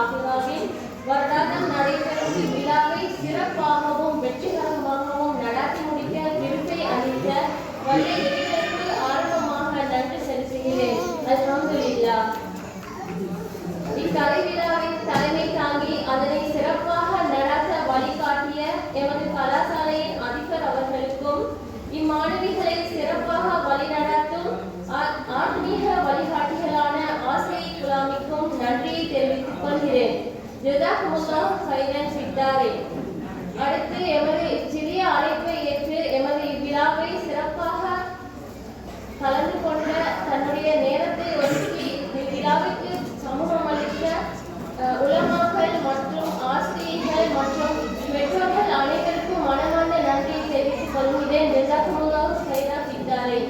ஹாஃபிஸாவின் வருடாந்தம் நடைபெறும் இவ்விழாவை சிறப்பாகவும் வெற்றிகரமாகவும் நடத்தி முடிக்க திருப்பை அளித்த வல்ல இறைவனுக்கு ஆரம்பமாக நன்றி செலுத்துகிறேன். அல்ஹம்துலில்லாஹ். இக்கலை விழாவின் தலைமை தாங்கி அதனை சிறப்பாக நடத்த வழிகாட்டிய எமது கலாசாலையின் அதிபர் அவர்களுக்கும் இம்மாணவிகளை சிறப்பாக வழிநடத்தும் ஆத்மீக வழிகாட்டிகளான ஆசிரியை குலாமிக்கும் நன்றியை தெரிவித்துக் கொள்கிறேன். ஜஸாக்குமுல்லாஹ் ஹைரன் ஃபித்தாரே. அடுத்து எமது சிறிய அழைப்பை ஏற்று எமது இவ்விழாவை சிறப்பாக கலந்து கொண்ட தன்னுடைய நேரத்தை ஒதுக்கி இவ்விழாவுக்கு சமூகம் அளித்த உலமாக்கள் மற்றும் ஆசிரியர்கள் மற்றும் பெற்றோர்கள் அனைவருக்கும் மனமார்ந்த நன்றியை தெரிவித்துக் கொள்கிறேன். ஜஸாக்குமுல்லாஹ் ஹைரன் ஃபித்தாரே.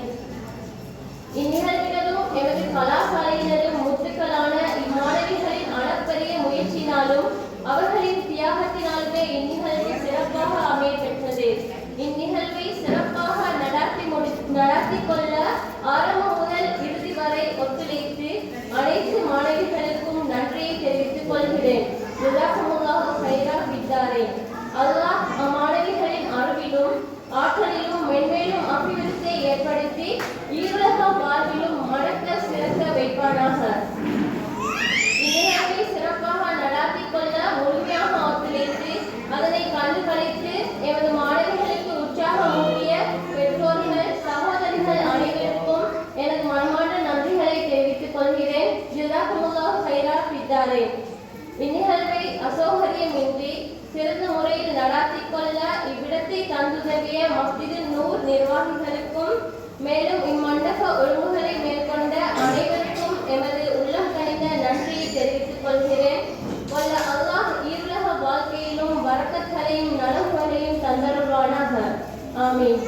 இந்நிகழ்வினரும் எமது கலாசாலையினரும் முத்துக்களான இம்மாணவிகளின் அளப்பரிய முயற்சியினாலும் அவர்களின் தியாகத்தினாலுமே இந்நிகழ்வு சிறப்பாக அமைய பெற்றது. இந்நிகழ்வை சிறப்பாக நடத்தி கொள்ள ஆரம்பம் முதல் இறுதி வரை ஒத்துழைத்து அனைத்து மாணவிகளுக்கும் நன்றியை தெரிவித்துக் கொள்கிறேன். ஜஸாக்குமுல்லாஹ் ஹைரன் ஃபித்தாரே. அல்லாஹ் அம்மாணவிகளின் அறிவிலும் ஆற்றலிலும் மென்மேலும் அபிவிருத்தியை ஏற்படுத்தி ஈருலக வாழ்விலும் மடக்க சிறக்க வைப்பானாக. இந்நிகழ்வை சிறப்பாக நடாத்தி கொள்ள முழுமையாக ஒத்துழைத்து அதனை கண்டுகளித்து எமது மாணவிகளுக்கு உற்சாகமூட்டிய பெற்றோர்கள் சகோதரிகள் அனைவருக்கும் எனது மனமார்ந்த நன்றிகளை தெரிவித்துக் கொள்கிறேன். ஜஸாக்குமுல்லாஹ் ஹைரன் ஃபித்தாரே. இந்நிகழ்வை அசௌகரியமின்றி சிறந்த முறையில் நடாத்தி கொள்ள இவ்விடத்தை தந்துதவிய மஸ்ஜிது நூர் நிர்வாகிகளுக்கும் மேலும் இம்மண்டப ஒழுங்குகளை மேற்கொண்ட அனைவருக்கும் எமது உள்ளம் கனிந்த நன்றியை தெரிவித்துக் கொள்கிறேன். வல்ல அல்லாஹ் ஈருலக வாழ்க்கையிலும் வரக்கத்தையும் நலன்களையும் தந்தருள்வானாக. ஆமீன்.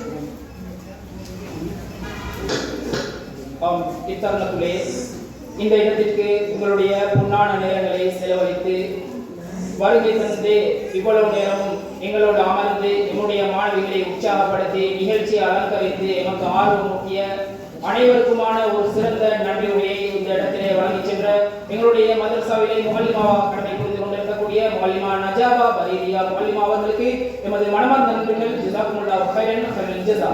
இத்தருணத்திலே இந்த இடத்திற்கு உங்களுடைய பொன்னான நேரங்களை செலவழித்து வருகை தந்து இவ்வளவு நேரமும் எங்களோடு அமர்ந்து எம்முடைய மாணவிகளை உற்சாகப்படுத்தி நிகழ்ச்சியை அலங்கரித்து எமக்கு ஆர்வமூட்டிய அனைவருக்குமான ஒரு சிறந்த நன்றியுரையை இந்த இடத்திலே வழங்கி சென்ற எங்களுடைய மதரசாவிலே முஅல்லிமாவாக கடமை புரிந்து கொண்டிருக்கக்கூடிய முஅல்லிமா நஜாபா பரீரியா முஅல்லிமா அவர்களுக்கு எமது மனமார்ந்த நன்றிகள். ஜஸாக்குமுல்லாஹ் ஹைரன் ஜஸா.